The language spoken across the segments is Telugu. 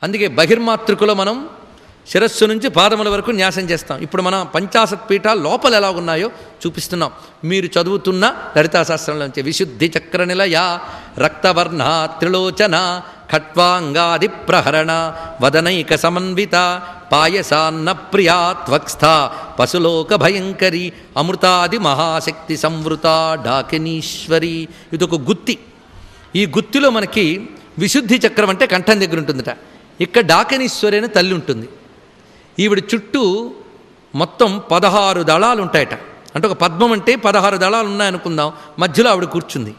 అందుకే బహిర్మాతృకలో మనం శిరస్సు నుంచి పాదముల వరకు న్యాసం చేస్తాం. ఇప్పుడు మన పంచాశత్ పీఠాలు లోపల ఎలా ఉన్నాయో చూపిస్తున్నాం. మీరు చదువుతున్న లలితాశాస్త్రంలోంచి విశుద్ధి చక్ర నిలయ రక్తవర్ణ త్రిలోచన ఖట్వాంగాది ప్రహరణ వదనైక సమన్విత పాయసాన్న ప్రియా త్వక్స్థ పశులోక భయంకరి అమృతాది మహాశక్తి సంవృత డాకినీశ్వరి. ఇదొక గుత్తి. ఈ గుత్తిలో మనకి విశుద్ధి చక్రం అంటే కంఠం దగ్గర ఉంటుందట. ఇక్కడ డాకినీశ్వరి అనే తల్లి ఉంటుంది. ఈవిడ చుట్టూ మొత్తం 16 దళాలు ఉంటాయట. అంటే ఒక పద్మం అంటే 16 దళాలు ఉన్నాయనుకుందాం. మధ్యలో ఆవిడ కూర్చుంది.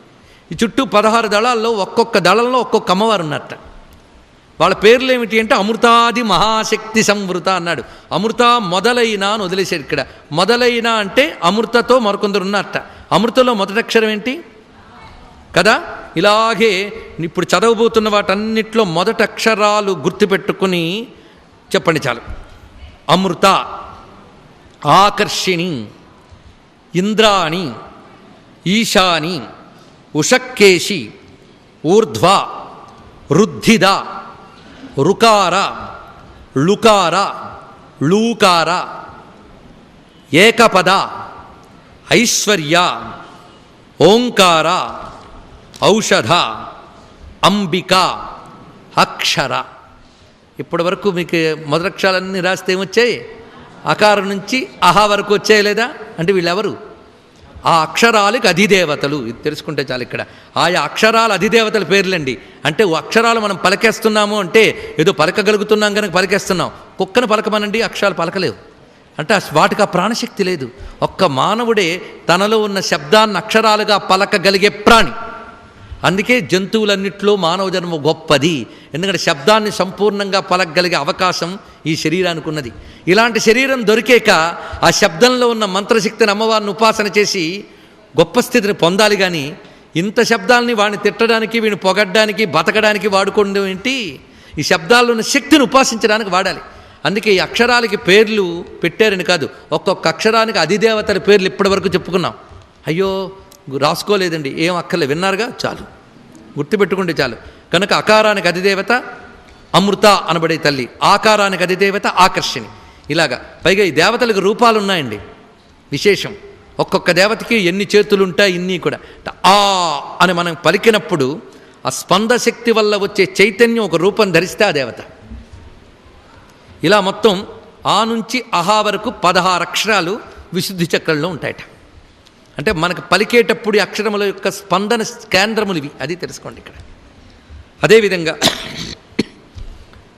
ఈ చుట్టూ 16 దళాల్లో ఒక్కొక్క దళంలో ఒక్కొక్క అమ్మవారు ఉన్నట్ట. వాళ్ళ పేర్లు ఏమిటి అంటే అమృతాది మహాశక్తి సంవృత అన్నాడు. అమృత మొదలైన అని వదిలేశాడు. ఇక్కడ మొదలైన అంటే అమృతతో మరికొందరు ఉన్నట్ట. అమృతలో మొదటి అక్షరం ఏంటి కదా. ఇలాగే ఇప్పుడు చదవబోతున్న వాటన్నిటిలో మొదటి అక్షరాలు గుర్తుపెట్టుకుని చెప్పండి చాలు. అమృత, ఆకర్షిణి, ఇంద్రాణి, ఈశాని, ఉషక్కేశి, ఊర్ధ్వ, రుద్ధిద, రుకార, లుకార, లూకార, ఏకపద, ఐశ్వర్య, ఓంకార, ఔషధ, అంబిక, అక్షర. ఇప్పటి వరకు మీకు మొదలక్షరాలన్నీ రాస్తే ఏమొచ్చాయి? అకారం నుంచి అహా వరకు వచ్చాయి లేదా? అంటే వీళ్ళెవరు? ఆ అక్షరాలకు అధిదేవతలు. ఇది తెలుసుకుంటే చాలు. ఇక్కడ ఆయా అక్షరాల అధిదేవతల పేర్లండి. అంటే అక్షరాలు మనం పలికేస్తున్నాము అంటే ఏదో పలకగలుగుతున్నాం కనుక పలికేస్తున్నాం. కుక్కను పలకమనండి, అక్షరాలు పలకలేవు. అంటే వాటికి ఆ ప్రాణశక్తి లేదు. ఒక్క మానవుడే తనలో ఉన్న శబ్దాన్ని అక్షరాలుగా పలకగలిగే ప్రాణి. అందుకే జంతువులన్నింటిలో మానవ జన్మ గొప్పది. ఎందుకంటే శబ్దాన్ని సంపూర్ణంగా పలకగలిగే అవకాశం ఈ శరీరానికి ఉన్నది. ఇలాంటి శరీరం దొరికాక ఆ శబ్దంలో ఉన్న మంత్రశక్తిని అమ్మవారిని ఉపాసన చేసి గొప్ప స్థితిని పొందాలి. కానీ ఇంత శబ్దాలని వాడిని తిట్టడానికి, వీడిని పొగడ్డానికి, బతకడానికి వాడుకోవడం ఏంటి? ఈ శబ్దాల్లో ఉన్న శక్తిని ఉపాసించడానికి వాడాలి. అందుకే ఈ అక్షరాలకి పేర్లు పెట్టారని కాదు, ఒక్కొక్క అక్షరానికి అధిదేవతల పేర్లు ఇప్పటి వరకు చెప్పుకున్నాం. అయ్యో రాసుకోలేదండి, ఏం అక్కర్లే, విన్నారుగా, చాలు, గుర్తుపెట్టుకుంటే చాలు. కనుక అకారానికి అధిదేవత అమృత అనబడే తల్లి, ఆకారానికి అధిదేవత ఆకర్షణి. ఇలాగా పైగా ఈ దేవతలకు రూపాలు ఉన్నాయండి. విశేషం, ఒక్కొక్క దేవతకి ఎన్ని చేతులు ఉంటాయి, ఇన్ని కూడా. ఆ అని మనం పలికినప్పుడు ఆ స్పందశక్తి వల్ల వచ్చే చైతన్యం ఒక రూపం ధరిస్తే ఆ దేవత. ఇలా మొత్తం ఆ నుంచి అహా వరకు 16 అక్షరాలు విశుద్ధి చక్రంలో ఉంటాయట. అంటే మనకు పలికేటప్పుడు అక్షరముల యొక్క స్పందన కేంద్రములు ఇవి, అది తెలుసుకోండి ఇక్కడ. అదేవిధంగా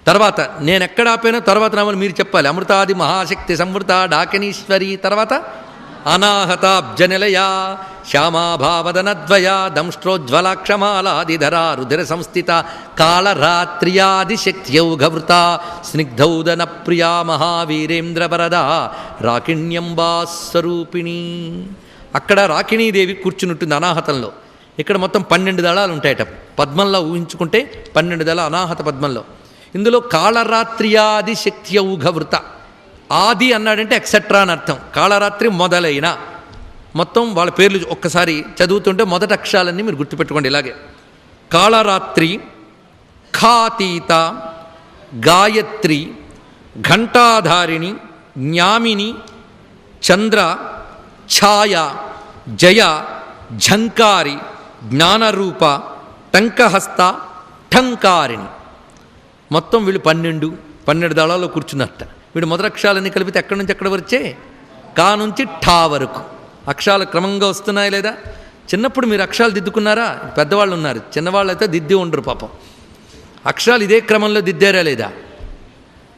తర్వాత నేను ఎక్కడ ఆపానో తర్వాత నామని మీరు చెప్పాలి. అమృతాది మహాశక్తి సంవృత డాకినీశ్వరి, తర్వాత అనాహతాబ్జనిలయ శ్యామాభావదనద్వయ దంష్ట్రోజ్వలాక్షమాలాదిధరా రుధిర సంస్థిత కాళరాత్ర్యాది శక్త్యౌఘవృత స్నిగ్ధౌదన ప్రియా మహావీరేంద్రవరద రాకిణ్యంబా స్వరూపిణి. అక్కడ రాకిణీదేవి కూర్చుని అనాహతంలో. ఇక్కడ మొత్తం 12 దళాలు ఉంటాయట. పద్మంలో ఊహించుకుంటే 12 దళ అనాహత పద్మంలో. ఇందులో కాళరాత్ర్యాది శక్త్యౌఘవృత, ఆది అన్నాడంటే ఎక్సెట్రా అని అర్థం. కాళరాత్రి మొదలైన, మొత్తం వాళ్ళ పేర్లు ఒక్కసారి చదువుతుంటే మొదటి అక్షరాలన్నీ మీరు గుర్తుపెట్టుకోండి. ఇలాగే కాళరాత్రి, ఖాతీత, గాయత్రి, ఘంటాధారిణి, జ్ఞామిని, చంద్ర, ఛాయ, జయ, ఝంకారి, జ్ఞానరూప, టంకహస్త, ఠంకారిణి. మొత్తం వీళ్ళు 12 దళాల్లో కూర్చున్నట్ట. వీడు మొదలక్షరాలన్నీ కలిపితే ఎక్కడి నుంచి ఎక్కడ వచ్చే? కా నుంచి ఠా వరకు అక్షరాలు క్రమంగా వస్తున్నాయి లేదా? చిన్నప్పుడు మీరు అక్షరాలు దిద్దుకున్నారా? పెద్దవాళ్ళు ఉన్నారు, చిన్నవాళ్ళు అయితే దిద్ది ఉండరు పాపం. అక్షరాలు ఇదే క్రమంలో దిద్దారా లేదా?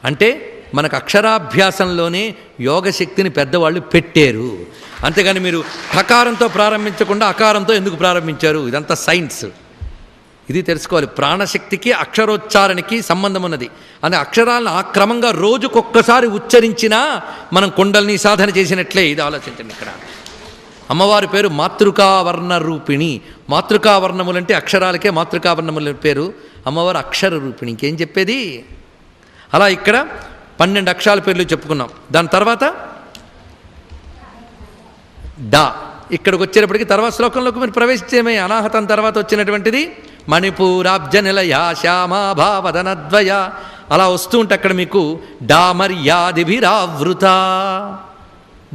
అంటే మనకు అక్షరాభ్యాసంలోనే యోగశక్తిని పెద్దవాళ్ళు పెట్టారు. అంతేగాని మీరు హకారంతో ప్రారంభించకుండా అకారంతో ఎందుకు ప్రారంభించారు? ఇదంతా సైన్స్. ఇది తెలుసుకోవాలి. ప్రాణశక్తికి అక్షరోచ్చారణకి సంబంధం ఉన్నది. అనే అక్షరాలను ఆ క్రమంగా రోజుకొక్కసారి ఉచ్చరించినా మనం కుండల్ని సాధన చేసినట్లే. ఇది ఆలోచించండి. ఇక్కడ అమ్మవారి పేరు మాతృకావర్ణ రూపిణి. మాతృకావర్ణములంటే అక్షరాలకే మాతృకావర్ణముల పేరు. అమ్మవారు అక్షర రూపిణి, ఇంకేం చెప్పేది? అలా ఇక్కడ 12 అక్షరాల పేర్లు చెప్పుకున్నాం. దాని తర్వాత డా. ఇక్కడికి వచ్చేటప్పటికి తర్వాత శ్లోకంలోకి మీరు ప్రవేశించేమే. అనాహతం తర్వాత వచ్చినటువంటిది మణిపూరాబ్జనిలయ శ్యామాభావదనద్వయ అలా వస్తూ ఉంటే అక్కడ మీకు డామర్యాదిభిరావృత,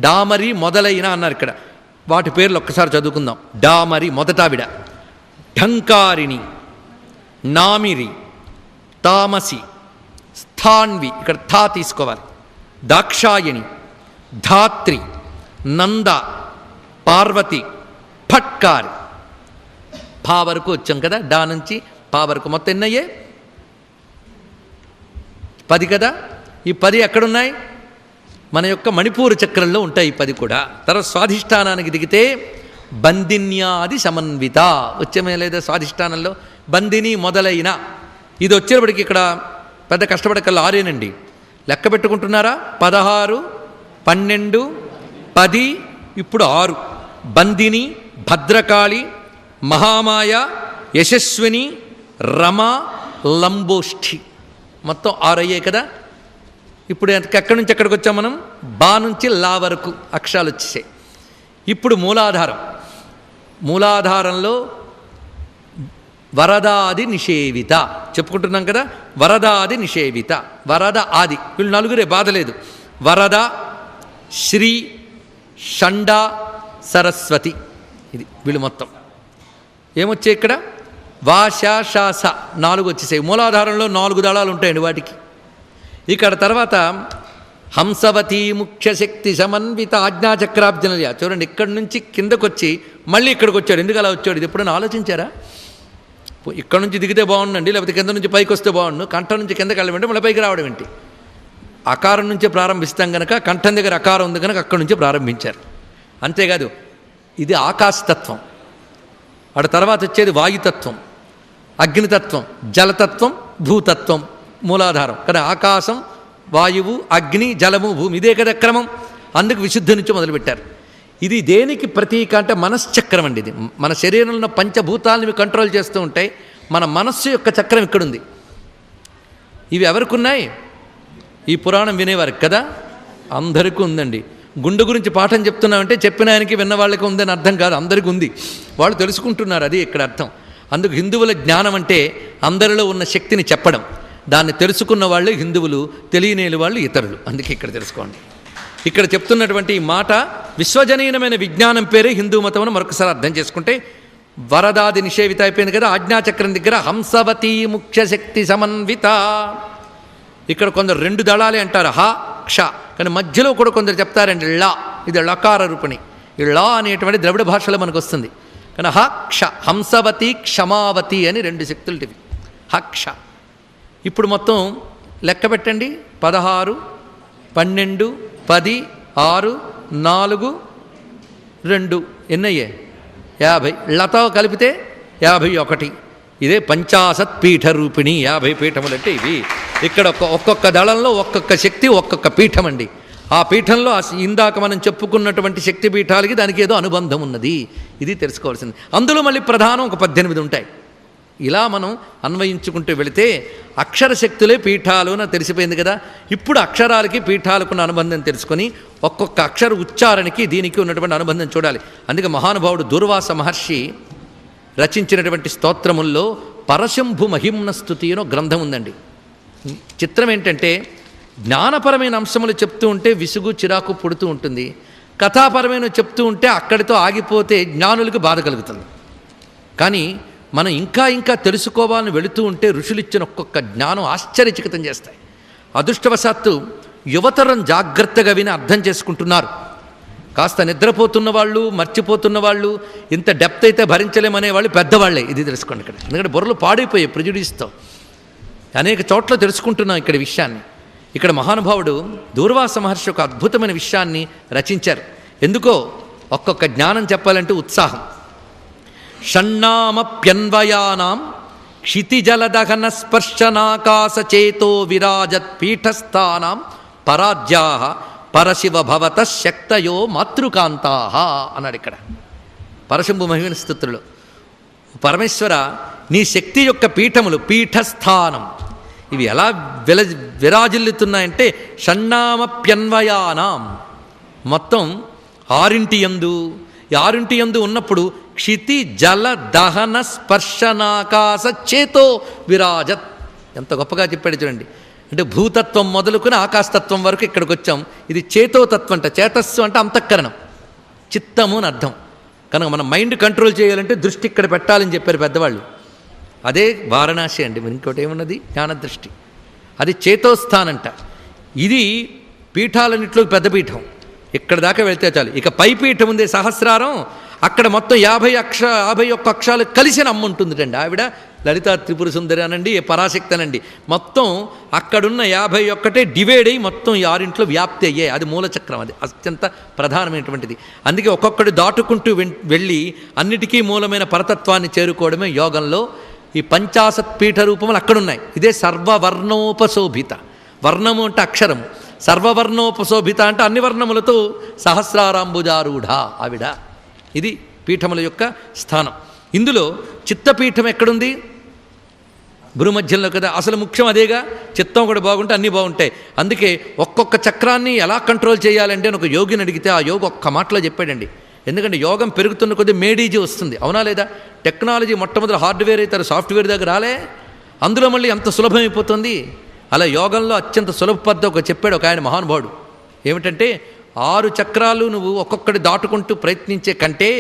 డామరి మొదలైన అన్నారు ఇక్కడ. వాటి పేర్లు ఒక్కసారి చదువుకుందాం. డామరి మొదటావిడ, ఢంకారిణి, నామిరి, తామసి, స్థాన్వి, ఇక్కడ థా తీసుకోవాలి, దాక్షాయణి, ధాత్రి, నంద, పార్వతి, ఫట్కారి. పా వరకు వచ్చాం కదా, డా నుంచి పా వరకు మొత్తం ఎన్నయ్యే? 10 కదా. ఈ 10 ఎక్కడున్నాయి? మన యొక్క మణిపూర చక్రంలో ఉంటాయి ఈ 10 కూడా. తర్వాత స్వాధిష్టానానికి దిగితే బందిన్యాది సమన్విత వచ్చేమే లేదా స్వాధిష్టానంలో, బందిని మొదలైన. ఇది వచ్చేప్పటికి ఇక్కడ పెద్ద కష్టపడకల్లా 6 లెక్క పెట్టుకుంటున్నారా? 16, 12, 10, ఇప్పుడు 6. బందిని, భద్రకాళి, మహామాయ, యశస్విని, రమ, లంబోష్ఠి, మొత్తం 6 అయ్యాయి కదా. ఇప్పుడు ఎక్కడి నుంచి ఎక్కడికి వచ్చాం మనం? బా నుంచి లా వరకు అక్షరాలు వచ్చేసాయి. ఇప్పుడు మూలాధారం, మూలాధారంలో వరదాది నిషేవిత చెప్పుకుంటున్నాం కదా. వరదాది నిషేవిత, వరద ఆది, వీళ్ళు 4 బాధలేదు. వరద, శ్రీ, షండ, సరస్వతి, ఇది వీళ్ళు మొత్తం ఏమొచ్చాయి ఇక్కడ? వాశ, శాస 4 వచ్చేసాయి. మూలాధారంలో 4 దళాలు ఉంటాయండి వాటికి. ఇక్కడ తర్వాత హంసవతి ముఖ్య శక్తి సమన్విత ఆజ్ఞాచక్రాబ్జనల్య. చూడండి, ఇక్కడి నుంచి కిందకు వచ్చి మళ్ళీ ఇక్కడికి వచ్చాడు. ఎందుకు అలా వచ్చాడు? ఇది ఎప్పుడైనా ఆలోచించారా? ఇక్కడ నుంచి దిగితే బాగుండండి, లేకపోతే కింద నుంచి పైకి వస్తే బాగుండు. కంఠం నుంచి కిందకి వెళ్ళమంటే మళ్ళీ పైకి రావడం ఏంటి? అకారం నుంచే ప్రారంభిస్తాం కనుక, కంఠం దగ్గర అకారం ఉంది కనుక అక్కడి నుంచి ప్రారంభించారు. అంతేకాదు, ఇది ఆకాశతత్వం. అటు తర్వాత వచ్చేది వాయుతత్వం, అగ్నితత్వం, జలతత్వం, భూతత్వం, మూలాధారం కదా. ఆకాశం, వాయువు, అగ్ని, జలము, భూమి, ఇదే కదా క్రమం. అందుకు విశుద్ధి నుంచి మొదలుపెట్టారు. ఇది దేనికి ప్రతీక అంటే మనశ్చక్రం అండి. ఇది మన శరీరంలో ఉన్న పంచభూతాలను కంట్రోల్ చేస్తూ ఉంటాయి. మన మనస్సు యొక్క చక్రం ఇక్కడుంది. ఇవి ఎవరికి ఉన్నాయి? ఈ పురాణం వినేవారికి కదా, అందరికీ ఉందండి. గుండె గురించి పాఠం చెప్తున్నామంటే చెప్పిన ఆయనకి విన్న వాళ్ళకి ఉందని అర్థం కాదు, అందరికీ ఉంది. వాళ్ళు తెలుసుకుంటున్నారు, అది ఇక్కడ అర్థం. అందుకు హిందువుల జ్ఞానం అంటే అందరిలో ఉన్న శక్తిని చెప్పడం. దాన్ని తెలుసుకున్న వాళ్ళు హిందువులు, తెలియని వాళ్ళు ఇతరులు. అందుకే ఇక్కడ తెలుసుకోండి. ఇక్కడ చెప్తున్నటువంటి ఈ మాట విశ్వజనీయమైన విజ్ఞానం పేరే హిందూ మతం అని మరొకసారి అర్థం చేసుకుంటే, వరదాది నిషేవిత అయిపోయింది కదా. ఆజ్ఞాచక్రం దగ్గర హంసవతి ముఖ్య శక్తి సమన్విత. ఇక్కడ కొందరు 2 దళాలే అంటారు, హ, క్ష. కానీ మధ్యలో కూడా కొందరు చెప్తారండి లా, ఇది లకార రూపిణి. ఈ లా అనేటువంటి ద్రవిడ భాషలో మనకు వస్తుంది. కానీ హ, క్ష, హంసవతి, క్షమావతి అని 2 శక్తులు ఇవి, హ, క్ష. ఇప్పుడు మొత్తం లెక్క పెట్టండి. 16, 12, 10, 6, 4, 2 ఎన్నయ్యే? 50. లతో కలిపితే 51. ఇదే పంచాశత్ పీఠ రూపిణి. 50 పీఠములు అంటే ఇవి. ఇక్కడ ఒక్కొక్క దళంలో ఒక్కొక్క శక్తి, ఒక్కొక్క పీఠం అండి. ఆ పీఠంలో ఇందాక మనం చెప్పుకున్నటువంటి శక్తి పీఠాలకి దానికి ఏదో అనుబంధం ఉన్నది. ఇది తెలుసుకోవాల్సింది. అందులో మళ్ళీ ప్రధానం ఒక 18 ఉంటాయి. ఇలా మనం అన్వయించుకుంటూ వెళితే అక్షర శక్తులే పీఠాలు అని తెలిసిపోయింది కదా. ఇప్పుడు అక్షరాలకి పీఠాలకున్న అనుబంధం తెలుసుకొని ఒక్కొక్క అక్షర ఉచ్చారణకి దీనికి ఉన్నటువంటి అనుబంధం చూడాలి. అందుకే మహానుభావుడు దూర్వాస మహర్షి రచించినటువంటి స్తోత్రముల్లో పరశంభు మహిమ్న స్తుతి అనో గ్రంథం ఉందండి. చిత్రం ఏంటంటే, జ్ఞానపరమైన అంశములు చెప్తూ ఉంటే విసుగు, చిరాకు పుడుతూ ఉంటుంది. కథాపరమైన చెప్తూ ఉంటే అక్కడితో ఆగిపోతే జ్ఞానులకు బాధ కలుగుతుంది. కానీ మనం ఇంకా ఇంకా తెలుసుకోవాలని వెళుతూ ఉంటే ఋషులు ఇచ్చిన ఒక్కొక్క జ్ఞానం ఆశ్చర్యచకితం చేస్తాయి. అదృష్టవశాత్తు యువతరం జాగ్రత్తగా విని అర్థం చేసుకుంటున్నారు. కాస్త నిద్రపోతున్న వాళ్ళు, మర్చిపోతున్న వాళ్ళు, ఇంత డెప్త్ అయితే భరించలేమనే వాళ్ళు పెద్దవాళ్లే. ఇది తెలుసుకోండి ఇక్కడ. ఎందుకంటే బుర్రలు పాడైపోయాయి ప్రిజుడిస్తో. అనేక చోట్ల తెలుసుకుంటున్నాం ఇక్కడ విషయాన్ని. ఇక్కడ మహానుభావుడు దూర్వాస మహర్షి ఒక అద్భుతమైన విషయాన్ని రచించారు. ఎందుకో ఒక్కొక్క జ్ఞానం చెప్పాలంటే ఉత్సాహం. షణ్ణామప్యన్వయానాం క్షితిజలదహన స్పర్శనాకాశచేతో విరాజత్ పీఠస్థానాం పరాజ్యాః పరశివ భవత శక్తయో మాతృకాంతాః అన్నాడు ఇక్కడ పరశంభు మహిమ స్తుతుల్లో. పరమేశ్వర, నీ శక్తి యొక్క పీఠములు, పీఠస్థానం, ఇవి ఎలా విరాజిల్లుతున్నాయంటే షణ్ణామప్యన్వయానాం, మొత్తం 6 యందు. ఈ 6 యందు ఉన్నప్పుడు క్షితి జల దహన స్పర్శనాకాశ చేతో విరాజత్. ఎంత గొప్పగా చెప్పాడు చూడండి. అంటే భూతత్వం మొదలుకొని ఆకాశతత్వం వరకు ఇక్కడికి వచ్చాం. ఇది చేతోతత్వం అంట. చేతస్సు అంటే అంతఃకరణం, చిత్తము అని అర్థం. కనుక మనం మైండ్ కంట్రోల్ చేయాలంటే దృష్టి ఇక్కడ పెట్టాలని చెప్పారు పెద్దవాళ్ళు. అదే వారణాసి అండి. మరి ఇంకోటి ఏమున్నది? జ్ఞానదృష్టి. అది చేతోస్థానంట. ఇది పీఠాలన్నింటిలో పెద్ద పీఠం. ఇక్కడ దాకా వెళ్తే చాలు. ఇక పై పీఠం ఉంది సహస్రారం. అక్కడ మొత్తం 51 అక్షరాలు కలిసిన అమ్మ ఉంటుందిటండి. ఆవిడ లలితా త్రిపుర సుందరి అనండి, పరాశక్తి అనండి. మొత్తం అక్కడున్న 51 డివైడ్ అయ్యి మొత్తం 6 వ్యాప్తి అయ్యాయి. అది మూలచక్రం. అది అత్యంత ప్రధానమైనటువంటిది. అందుకే ఒక్కొక్కటి దాటుకుంటూ వెళ్ళి అన్నిటికీ మూలమైన పరతత్వాన్ని చేరుకోవడమే యోగంలో. ఈ 50 పీఠ రూపములు అక్కడున్నాయి. ఇదే సర్వవర్ణోపశోభిత. వర్ణము అంటే అక్షరము, సర్వవర్ణోపశోభిత అంటే అన్ని వర్ణములతో సహస్రారాంబుజారూఢ ఆవిడ. ఇది పీఠముల యొక్క స్థానం. ఇందులో చిత్తపీఠం ఎక్కడుంది? భూమధ్యంలో కదా. అసలు ముఖ్యం అదేగా. చిత్తం కూడా బాగుంటే అన్నీ బాగుంటాయి. అందుకే ఒక్కొక్క చక్రాన్ని ఎలా కంట్రోల్ చేయాలంటే ఒక యోగిని అడిగితే ఆ యోగి ఒక్క మాటలో చెప్పాడండి. ఎందుకంటే యోగం పెరుగుతున్న కొద్దీ మేడీజీ వస్తుంది, అవునా లేదా? టెక్నాలజీ మొట్టమొదటి హార్డ్వేర్ అయితే సాఫ్ట్వేర్ దగ్గర రాలే, అందులో మళ్ళీ ఎంత సులభమైపోతుంది. అలా యోగంలో అత్యంత సులభ పద్ధతి ఒక చెప్పాడు ఒక ఆయన మహానుభావుడు. ఏమిటంటే 6 చక్రాలు నువ్వు ఒక్కొక్కటి దాటుకుంటూ ప్రయత్నించే కంటే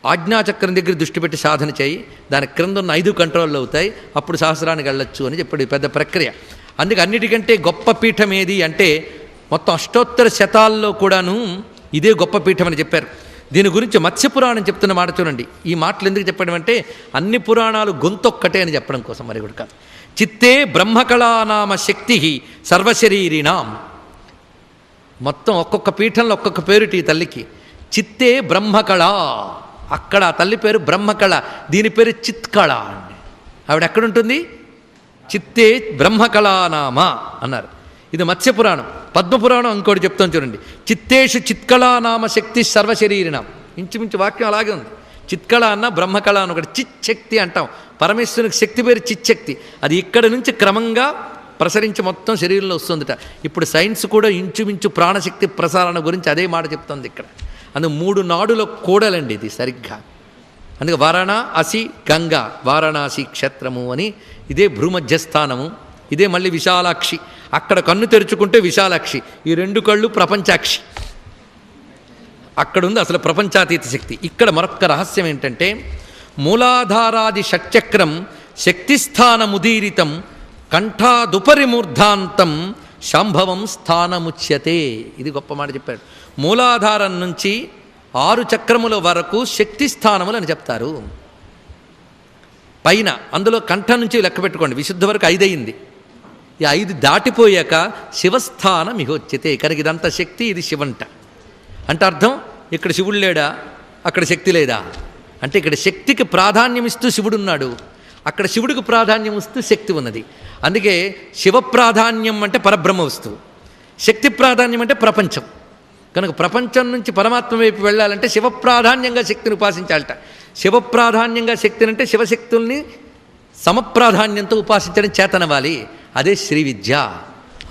ఆజ్ఞాచక్రం దగ్గర దృష్టి పెట్టి సాధన చేయి, దాని క్రింద ఉన్న 5 కంట్రోల్లో అవుతాయి, అప్పుడు సహస్రానికి వెళ్ళొచ్చు అని చెప్పాడు. పెద్ద ప్రక్రియ. అందుకే అన్నిటికంటే గొప్ప పీఠం ఏది అంటే మొత్తం అష్టోత్తర శతాల్లో కూడాను ఇదే గొప్ప పీఠం అని చెప్పారు. దీని గురించి మత్స్యపురాణం చెప్తున్న మాట చూడండి. ఈ మాటలు ఎందుకు చెప్పడం అంటే అన్ని పురాణాలు గొంతొక్కటే అని చెప్పడం కోసం, మరి కూడా కాదు. చిత్తే బ్రహ్మకళానామ శక్తి సర్వశరీరిణాం. మొత్తం ఒక్కొక్క పీఠంలో ఒక్కొక్క పేరుటి ఈ తల్లికి. చిత్తే బ్రహ్మకళ, అక్కడ తల్లి పేరు బ్రహ్మకళ, దీని పేరు చిత్కళ అండి. ఆవిడ ఎక్కడుంటుంది? చిత్తే బ్రహ్మకళానామ అన్నారు. ఇది మత్స్యపురాణం. పద్మపురాణం ఇంకోటి చెప్తాం చూడండి. చిత్తేషు చిత్కళానామ శక్తి సర్వశరీరిణం. ఇంచుమించు వాక్యం అలాగే ఉంది. చిత్కళ అన్న బ్రహ్మకళ అని ఒకటి. చిచ్చక్తి అంటాం. పరమేశ్వరునికి శక్తి పేరు చిచ్చక్తి. అది ఇక్కడ నుంచి క్రమంగా ప్రసరించి మొత్తం శరీరంలో వస్తుందిట. ఇప్పుడు సైన్స్ కూడా ఇంచుమించు ప్రాణశక్తి ప్రసారణ గురించి అదే మాట చెప్తుంది ఇక్కడ. అందుకు 3 నాడుల కూడలండి ఇది సరిగ్గా. అందుకే వారణాసి గంగా, వారణాసి క్షేత్రము అని. ఇదే భూమధ్యస్థానము. ఇదే మళ్ళీ విశాలాక్షి. అక్కడ కన్ను తెరుచుకుంటే విశాలాక్షి, ఈ 2 కళ్ళు ప్రపంచాక్షి. అక్కడుంది అసలు ప్రపంచాతీత శక్తి. ఇక్కడ మరొక్క రహస్యం ఏంటంటే మూలాధారాది షట్చక్రం శక్తిస్థానముదీరితం కంఠాదుపరిమూర్ధాంతం శాంభవం స్థానముచ్యతే. ఇది గొప్ప మాట చెప్పాడు. మూలాధారం నుంచి 6 చక్రముల వరకు శక్తి స్థానములు అని చెప్తారు. పైన అందులో కంఠం నుంచి లెక్క పెట్టుకోండి, విశుద్ధ వరకు 5 అయింది. ఈ 5 దాటిపోయాక శివస్థానం ఇహోచ్యతే. కనుక ఇదంతా శక్తి, ఇది శివంట. అంటే అర్థం ఇక్కడ శివుడు లేడా, అక్కడ శక్తి లేదా అంటే ఇక్కడ శక్తికి ప్రాధాన్యం ఇస్తూ శివుడున్నాడు, అక్కడ శివుడికి ప్రాధాన్యం ఇస్తూ శక్తి ఉన్నది. అందుకే శివ ప్రాధాన్యం అంటే పరబ్రహ్మ వస్తువు, శక్తి ప్రాధాన్యం అంటే ప్రపంచం. కనుక ప్రపంచం నుంచి పరమాత్మ వైపు వెళ్ళాలంటే శివ ప్రాధాన్యంగా శక్తిని ఉపాసించాలట. శివ ప్రాధాన్యంగా శక్తిని అంటే శివశక్తుల్ని సమప్రాధాన్యంతో ఉపాసించడం చేతనవాలి. అదే శ్రీ విద్య.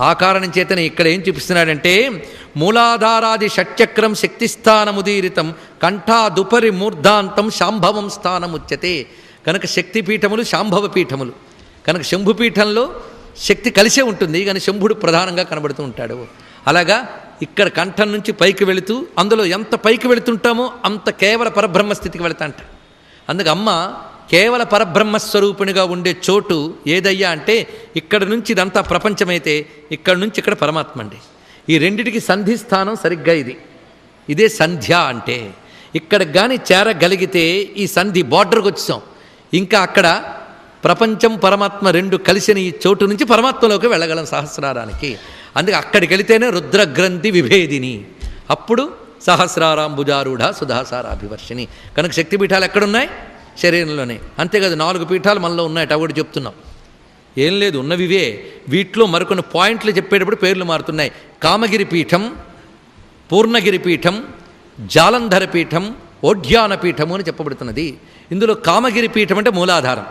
ఆ కారణం చేతనే ఇక్కడ ఏం చూపిస్తున్నాడంటే మూలాధారాది షట్చక్రం శక్తిస్థానముదీరితం కంఠాదుపరి మూర్ధాంతం శాంభవం స్థానముచ్యతే. కనుక శక్తిపీఠములు శాంభవ పీఠములు. కనుక శంభుపీఠంలో శక్తి కలిసే ఉంటుంది, కానీ శంభుడు ప్రధానంగా కనబడుతూ ఉంటాడు. అలాగా ఇక్కడ కంఠం నుంచి పైకి వెళుతూ అందులో ఎంత పైకి వెళుతుంటామో అంత కేవల పరబ్రహ్మ స్థితికి వెళతాంట. అందుకు అమ్మ కేవల పరబ్రహ్మస్వరూపిణిగా ఉండే చోటు ఏదయ్యా అంటే ఇక్కడ నుంచి ఇదంతా ప్రపంచమైతే ఇక్కడ నుంచి ఇక్కడ పరమాత్మ అండి. ఈ రెండిటికి సంధి స్థానం సరిగ్గా ఇది. ఇదే సంధ్య అంటే. ఇక్కడికి కానీ చేరగలిగితే ఈ సంధి బార్డర్కి వచ్చాం. ఇంకా అక్కడ ప్రపంచం పరమాత్మ 2 కలిసిన ఈ చోటు నుంచి పరమాత్మలోకి వెళ్ళగలం సహస్రారానికి. అందుకే అక్కడికి వెళితేనే రుద్రగ్రంథి విభేదిని, అప్పుడు సహస్రారాంబుజారూఢ సుధాసారాభివర్షిణి. కనుక శక్తిపీఠాలు ఎక్కడున్నాయి? శరీరంలోనే. అంతేకాదు 4 పీఠాలు మనలో ఉన్నాయట, అవి కూడా చెప్తున్నాం. ఏం లేదు, ఉన్నవివే. వీటిలో మరికొన్ని పాయింట్లు చెప్పేటప్పుడు పేర్లు మారుతున్నాయి. కామగిరి పీఠం, పూర్ణగిరి పీఠం, జాలంధర పీఠం, ఓఢ్యాన పీఠము అని చెప్పబడుతున్నది. ఇందులో కామగిరి పీఠం అంటే మూలాధారం,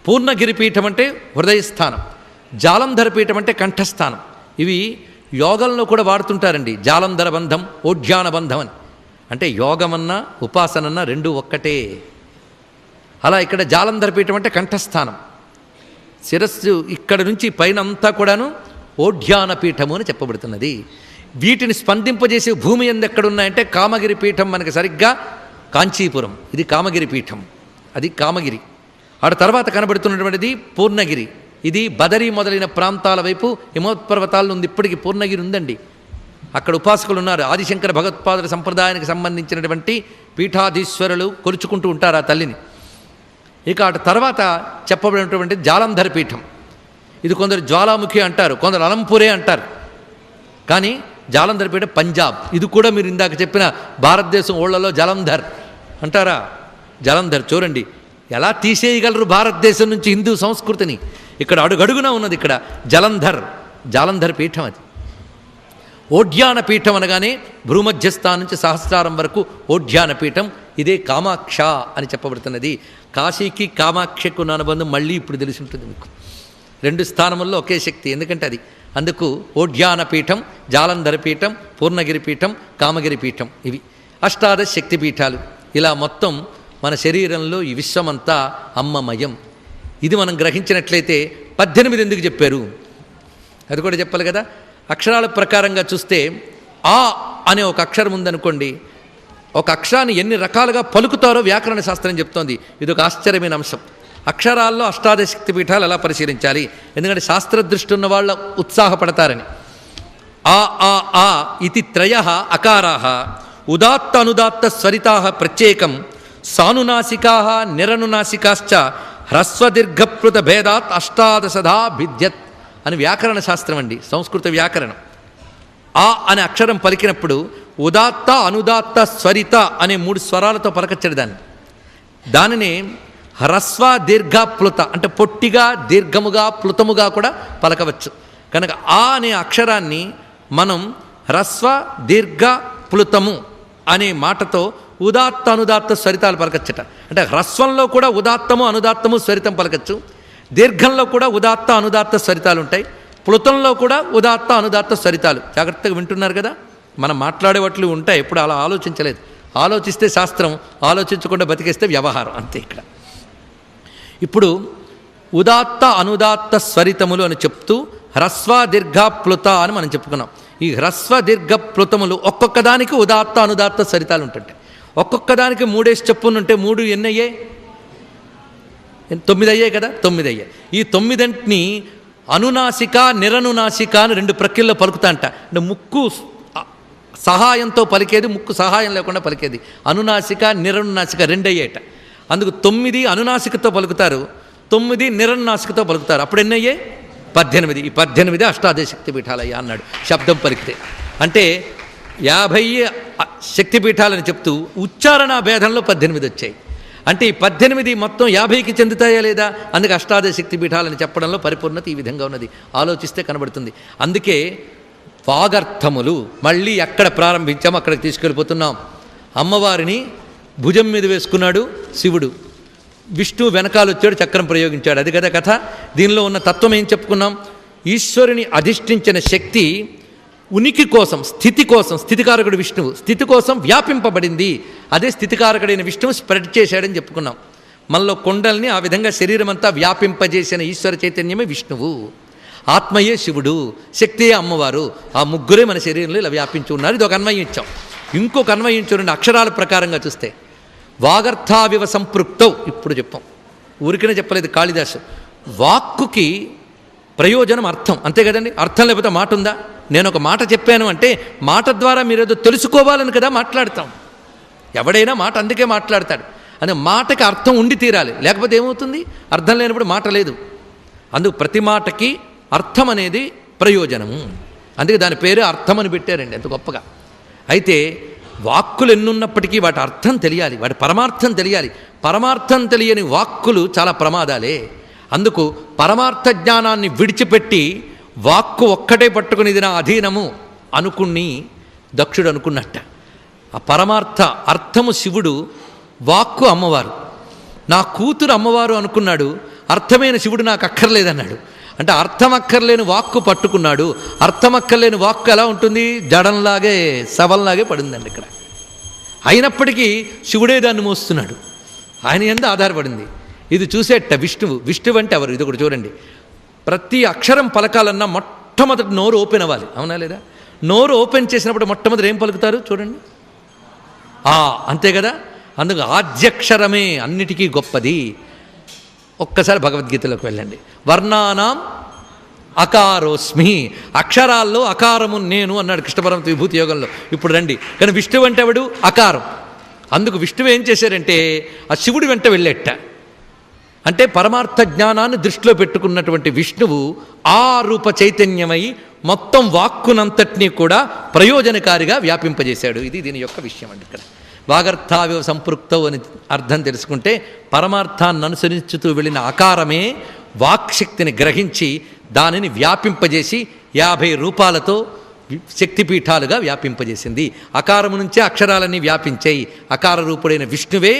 పూర్ణగిరి పీఠం అంటే హృదయస్థానం, జాలంధర పీఠం అంటే కంఠస్థానం. ఇవి యోగంలో కూడా వాడుతుంటారండి. జాలంధర బంధం, ఓఢ్యాన బంధం అని. అంటే యోగమన్నా ఉపాసనన్నా 2 ఒక్కటే. అలా ఇక్కడ జాలంధర పీఠం అంటే కంఠస్థానం, శిరస్సు ఇక్కడ నుంచి పైన అంతా కూడాను ఓఢ్యాన పీఠము అని చెప్పబడుతున్నది. వీటిని స్పందింపజేసే భూమి ఎందు ఎక్కడున్నాయంటే కామగిరి పీఠం మనకి సరిగ్గా కాంచీపురం, ఇది కామగిరి పీఠం, అది కామగిరి. ఆడ తర్వాత కనబడుతున్నటువంటిది పూర్ణగిరి, ఇది బదరి మొదలైన ప్రాంతాల వైపు హిమోత్పర్వతాల్లో ఉంది. ఇప్పటికీ పూర్ణగిరి ఉందండి, అక్కడ ఉపాసకులు ఉన్నారు. ఆదిశంకర భగవత్పాదుల సంప్రదాయానికి సంబంధించినటువంటి పీఠాధీశ్వరులు కొలుచుకుంటూ ఉంటారు ఆ తల్లిని. ఇక అటు తర్వాత చెప్పబడినటువంటి జాలంధర్ పీఠం, ఇది కొందరు జ్వాలాముఖి అంటారు, కొందరు అలంపూరే అంటారు. కానీ జాలంధర్ పీఠం పంజాబ్, ఇది కూడా మీరు ఇందాక చెప్పిన భారతదేశం ఓళ్లలో జలంధర్ అంటారా? జలంధర్ చూడండి ఎలా తీసేయగలరు భారతదేశం నుంచి హిందూ సంస్కృతిని. ఇక్కడ అడుగడుగున ఉన్నది ఇక్కడ జాలంధర్ పీఠం. అది ఓఢ్యాన పీఠం అనగానే భూమధ్యస్థానం నుంచి సహస్రారం వరకు ఓఢ్యాన పీఠం. ఇదే కామాక్ష అని చెప్పబడుతున్నది. కాశీకి కామాక్షకు ఉన్న అనుబంధం మళ్ళీ ఇప్పుడు తెలిసి ఉంటుంది మీకు. రెండు స్థానముల్లో ఒకే శక్తి, ఎందుకంటే అది అందుకు ఓఢ్యాన పీఠం, జాలంధర పీఠం, పూర్ణగిరి పీఠం, కామగిరి పీఠం, ఇవి అష్టాదశ శక్తి పీఠాలు. ఇలా మొత్తం మన శరీరంలో ఈ విశ్వమంతా అమ్మమయం. ఇది మనం గ్రహించినట్లయితే 18 ఎందుకు చెప్పారు అది కూడా చెప్పాలి కదా. అక్షరాల ప్రకారంగా చూస్తే ఆ అనే ఒక అక్షరం ఉందనుకోండి, ఒక అక్షరాన్ని ఎన్ని రకాలుగా పలుకుతారో వ్యాకరణ శాస్త్రం చెప్తోంది. ఇది ఒక ఆశ్చర్యమైన అంశం. అక్షరాల్లో అష్టాదశ శక్తి పీఠాలు ఎలా పరిశీలించాలి, ఎందుకంటే శాస్త్రదృష్టి ఉన్న వాళ్ళ ఉత్సాహపడతారని. ఆ ఇది త్రయః అకారాః ఉదాత్త అనుదాత్త స్వరితాః ప్రత్యేకం సానునాసికాః నిరనునాసికాశ్చ హ్రస్వదీర్ఘప్లుత భేదాత్ అష్టాదశధా భిద్యత్ అని వ్యాకరణ శాస్త్రం అండి, సంస్కృత వ్యాకరణం. ఆ అనే అక్షరం పలికినప్పుడు ఉదాత్త అనుదాత్త స్వరిత అనే 3 స్వరాలతో పలకచ్చడు దానినే హ్రస్వ దీర్ఘ ప్లుత అంటే పొట్టిగా దీర్ఘముగా ప్లుతముగా కూడా పలకవచ్చు. కనుక ఆ అనే అక్షరాన్ని మనం హ్రస్వ దీర్ఘ ప్లుతము అనే మాటతో ఉదాత్త అనుదాత్త స్వరితాలు పలకచ్చట. అంటే హ్రస్వంలో కూడా ఉదాత్తము అనుదాత్తము స్వరితం పలకచ్చు, దీర్ఘంలో కూడా ఉదాత్త అనుదాత్త స్వరితాలు ఉంటాయి, ప్లుతంలో కూడా ఉదాత్త అనుదాత్త స్వరితాలు. జాగ్రత్తగా వింటున్నారు కదా. మనం మాట్లాడేవట్లు ఉంటాయి, ఎప్పుడు అలా ఆలోచించలేదు. ఆలోచిస్తే శాస్త్రం, ఆలోచించకుండా బతికేస్తే వ్యవహారం, అంతే. ఇక్కడ ఇప్పుడు ఉదాత్త అనుదాత్త స్వరితములు అని చెప్తూ హ్రస్వ దీర్ఘ ప్లుత అని మనం చెప్పుకున్నాం. ఈ హ్రస్వ దీర్ఘ ప్లుతములు ఒక్కొక్క దానికి ఉదాత్త అనుదాత్త స్వరితాలు ఉంటుంటాయి. ఒక్కొక్క దానికి 3 చెప్పునుంటే 3 ఎన్ని అయ్యాయి? 9 అయ్యాయి కదా. 9 అయ్యాయి. ఈ 9 అనునాసిక నిరనునాసిక అని 2 ప్రక్రియల్లో పలుకుతా అంట. అంటే ముక్కు సహాయంతో పలికేది, ముక్కు సహాయం లేకుండా పలికేది. అనునాసిక నిరనునాసిక 2 అయ్యేట. అందుకు 9 అనునాసికతో పలుకుతారు, 9 నిరనునాసికతో పలుకుతారు. అప్పుడు ఎన్ని అయ్యాయి? 18. ఈ 18 అష్టాదశ శక్తిపీఠాలయ్యా అన్నాడు శబ్దం పలికితే. అంటే 50 శక్తిపీఠాలని చెప్తూ ఉచ్చారణ భేదంలో 18 వచ్చాయి. అంటే ఈ 18 మొత్తం 50కి చెందుతాయా లేదా? అందుకే అష్టాదశ శక్తిపీఠాలని చెప్పడంలో పరిపూర్ణత ఈ విధంగా ఉన్నది. ఆలోచిస్తే కనబడుతుంది. అందుకే వాగర్థములు మళ్ళీ ఎక్కడ ప్రారంభించామో అక్కడికి తీసుకెళ్ళిపోతున్నాం. అమ్మవారిని భుజం మీద వేసుకున్నాడు శివుడు, విష్ణు వెనకాల వచ్చాడు, చక్రం ప్రయోగించాడు. అది కదా కథ. దీనిలో ఉన్న తత్వం ఏం చెప్పుకున్నాం? ఈశ్వరుని అధిష్ఠించిన శక్తి ఉనికి కోసం, స్థితి కోసం, స్థితికారకుడు విష్ణువు, స్థితి కోసం వ్యాపింపబడింది. అదే స్థితికారకుడైన విష్ణువు స్ప్రెడ్ చేశాడని చెప్పుకున్నాం. మనలో కొండల్ని ఆ విధంగా శరీరం అంతా వ్యాపింపజేసిన ఈశ్వర చైతన్యమే విష్ణువు, ఆత్మయే శివుడు, శక్తియే అమ్మవారు. ఆ ముగ్గురే మన శరీరంలో ఇలా వ్యాపించి ఉన్నారు. ఇది ఒక అన్వయం ఇచ్చాం. ఇంకొక అన్వయం చూడండి, అక్షరాల ప్రకారంగా చూస్తే వాగర్థావివ సంపృక్తౌ. ఇప్పుడు చెప్పాం, ఊరికనే చెప్పలేదు కాళిదాసు. వాక్కుకి ప్రయోజనం అర్థం, అంతే కదండి. అర్థం లేకపోతే మాట ఉందా? నేను ఒక మాట చెప్పాను అంటే మాట ద్వారా మీరేదో తెలుసుకోవాలని కదా మాట్లాడతాం. ఎవడైనా మాట అందుకే మాట్లాడతాడు. అదే మాటకి అర్థం ఉండి తీరాలి, లేకపోతే ఏమవుతుంది? అర్థం లేనప్పుడు మాట లేదు. అందుకు ప్రతి మాటకి అర్థం అనేది ప్రయోజనము. అందుకే దాని పేరు అర్థం అని పెట్టారండి, ఎంత గొప్పగా. అయితే వాక్కులు ఎన్నున్నప్పటికీ వాటి అర్థం తెలియాలి, వాటి పరమార్థం తెలియాలి. పరమార్థం తెలియని వాక్కులు చాలా ప్రమాదాలే. అందుకు పరమార్థ జ్ఞానాన్ని విడిచిపెట్టి వాక్కు ఒక్కటే పట్టుకునిది నా అధీనము అనుకుని దక్షుడు అనుకున్నట్ట. ఆ పరమార్థ అర్థము శివుడు, వాక్కు అమ్మవారు. నా కూతురు అమ్మవారు అనుకున్నాడు, అర్థమైన శివుడు నాకు అక్కర్లేదన్నాడు. అంటే అర్థం అక్కర్లేని వాక్కు పట్టుకున్నాడు. అర్థం అక్కర్లేని వాక్కు ఎలా ఉంటుంది? జడంలాగే శవంలాగే పడిందండి ఇక్కడ. అయినప్పటికీ శివుడే దాన్ని మోస్తున్నాడు, ఆయన యందు ఆధారపడింది. ఇది చూసేట విష్ణువు అంటే ఎవరు? ఇది ఒకటి చూడండి. ప్రతి అక్షరం పలకాలన్నా మొట్టమొదటి నోరు ఓపెన్ అవ్వాలి, అవునా లేదా? నోరు ఓపెన్ చేసినప్పుడు మొట్టమొదటి ఏం పలుకుతారు చూడండి? అంతే కదా. అందుకు ఆద్యక్షరమే అన్నిటికీ గొప్పది. ఒక్కసారి భగవద్గీతలోకి వెళ్ళండి. వర్ణానాం అకారోస్మి, అక్షరాల్లో అకారము నేను అన్నాడు కృష్ణ పరమాత్మ విభూతి యోగంలో. ఇప్పుడు రండి, కానీ విష్ణువు అంటే ఎవడు? అకారం. అందుకు విష్ణువు ఏం చేశారంటే ఆ శివుడి వెంట వెళ్ళేట. అంటే పరమార్థ జ్ఞానాన్ని దృష్టిలో పెట్టుకున్నటువంటి విష్ణువు ఆ రూప చైతన్యమై మొత్తం వాక్కునంతటినీ కూడా ప్రయోజనకారిగా వ్యాపింపజేశాడు. ఇది దీని యొక్క విషయం అండి. ఇక్కడ వాగర్థావివ సంపృక్తవు అని అర్థం తెలుసుకుంటే పరమార్థాన్ని అనుసరించుతూ వెళ్ళిన ఆకారమే వాక్శక్తిని గ్రహించి దానిని వ్యాపింపజేసి 50 రూపాలతో శక్తిపీఠాలుగా వ్యాపింపజేసింది. అకారము నుంచే అక్షరాలన్నీ వ్యాపించాయి. అకార రూపుడైన విష్ణువే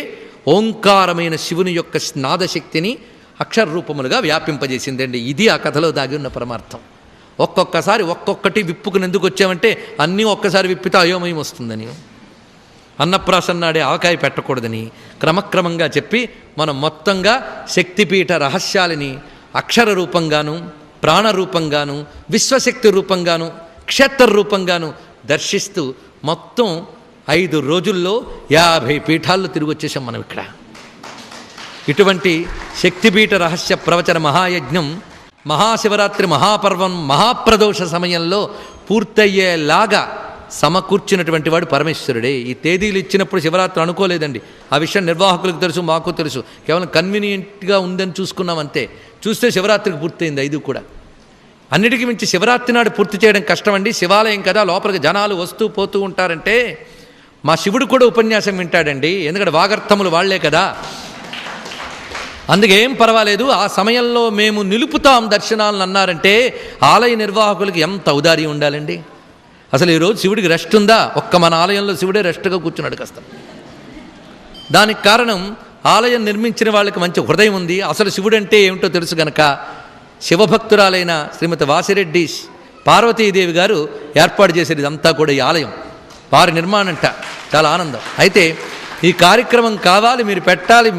ఓంకారమైన శివుని యొక్క నాదశక్తిని అక్షర రూపములుగా వ్యాపింపజేసిందండి. ఇది ఆ కథలో దాగి ఉన్న పరమార్థం. ఒక్కొక్కసారి ఒక్కొక్కటి విప్పుకుని ఎందుకు వచ్చామంటే అన్నీ ఒక్కసారి విప్పితే అయోమయం వస్తుందని, అన్నప్రాసన్నాడే ఆవకాయ పెట్టకూడదని క్రమక్రమంగా చెప్పి మనం మొత్తంగా శక్తిపీఠ రహస్యాలని అక్షర రూపంగాను, ప్రాణరూపంగాను, విశ్వశక్తి రూపంగాను, క్షేత్ర రూపంగాను దర్శిస్తూ మొత్తం 5 రోజుల్లో 50 పీఠాల్లో తిరిగి వచ్చేసాం మనం ఇక్కడ. ఇటువంటి శక్తిపీఠ రహస్య ప్రవచన మహాయజ్ఞం మహాశివరాత్రి మహాపర్వం మహాప్రదోష సమయంలో పూర్తయ్యేలాగా సమకూర్చినటువంటి వాడు పరమేశ్వరుడే. ఈ తేదీలు ఇచ్చినప్పుడు శివరాత్రి అనుకోలేదండి. ఆ విషయం నిర్వాహకులకు తెలుసు, మాకు తెలుసు. కేవలం కన్వీనియంట్గా ఉందని చూసుకున్నాం అంతే. చూస్తే శివరాత్రికి పూర్తయింది 5 కూడా. అన్నిటికీ మించి శివరాత్రి నాడు పూర్తి చేయడం కష్టమండి. శివాలయం కదా, లోపలికి జనాలు వస్తూ పోతూ ఉంటారంటే మా శివుడు కూడా ఉపన్యాసం వింటాడండి, ఎందుకంటే వాగర్థములు వాళ్లే కదా. అందుకేం పర్వాలేదు, ఆ సమయంలో మేము నిలుపుతాం దర్శనాలను అన్నారంటే ఆలయ నిర్వాహకులకి ఎంత ఔదార్యం ఉండాలండి. అసలు ఈరోజు శివుడికి రెస్ట్ ఉందా? ఒక్క మన ఆలయంలో శివుడే రెస్ట్గా కూర్చున్నాడు కాస్త. దానికి కారణం ఆలయం నిర్మించిన వాళ్ళకి మంచి హృదయం ఉంది. అసలు శివుడు అంటే ఏమిటో తెలుసు గనక శివభక్తురాలైన శ్రీమతి వాసిరెడ్డి పార్వతీదేవి గారు ఏర్పాటు చేసేది ఇదంతా కూడా ఈ ఆలయం. వారి నిర్మాణంట చాలా ఆనందం. అయితే ఈ కార్యక్రమం కావాలి, మీరు పెట్టాలి,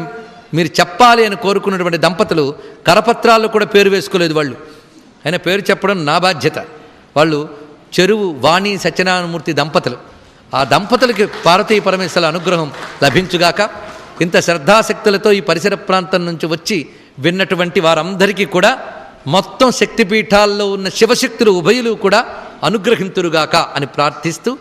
మీరు చెప్పాలి అని కోరుకున్నటువంటి దంపతులు కరపత్రాల్లో కూడా పేరు వేసుకోలేదు వాళ్ళు. అయినా పేరు చెప్పడం నా బాధ్యత. వాళ్ళు చెరువు వాణి సత్యనారాయణమూర్తి దంపతులు. ఆ దంపతులకి పార్వతీ పరమేశ్వరుల అనుగ్రహం లభించుగాక. ఇంత శ్రద్ధాశక్తులతో ఈ పరిసర ప్రాంతం నుంచి వచ్చి విన్నటువంటి వారందరికీ కూడా మొత్తం శక్తిపీఠాల్లో ఉన్న శివశక్తులు ఉభయులు కూడా అనుగ్రహింతురుగాక అని ప్రార్థిస్తూ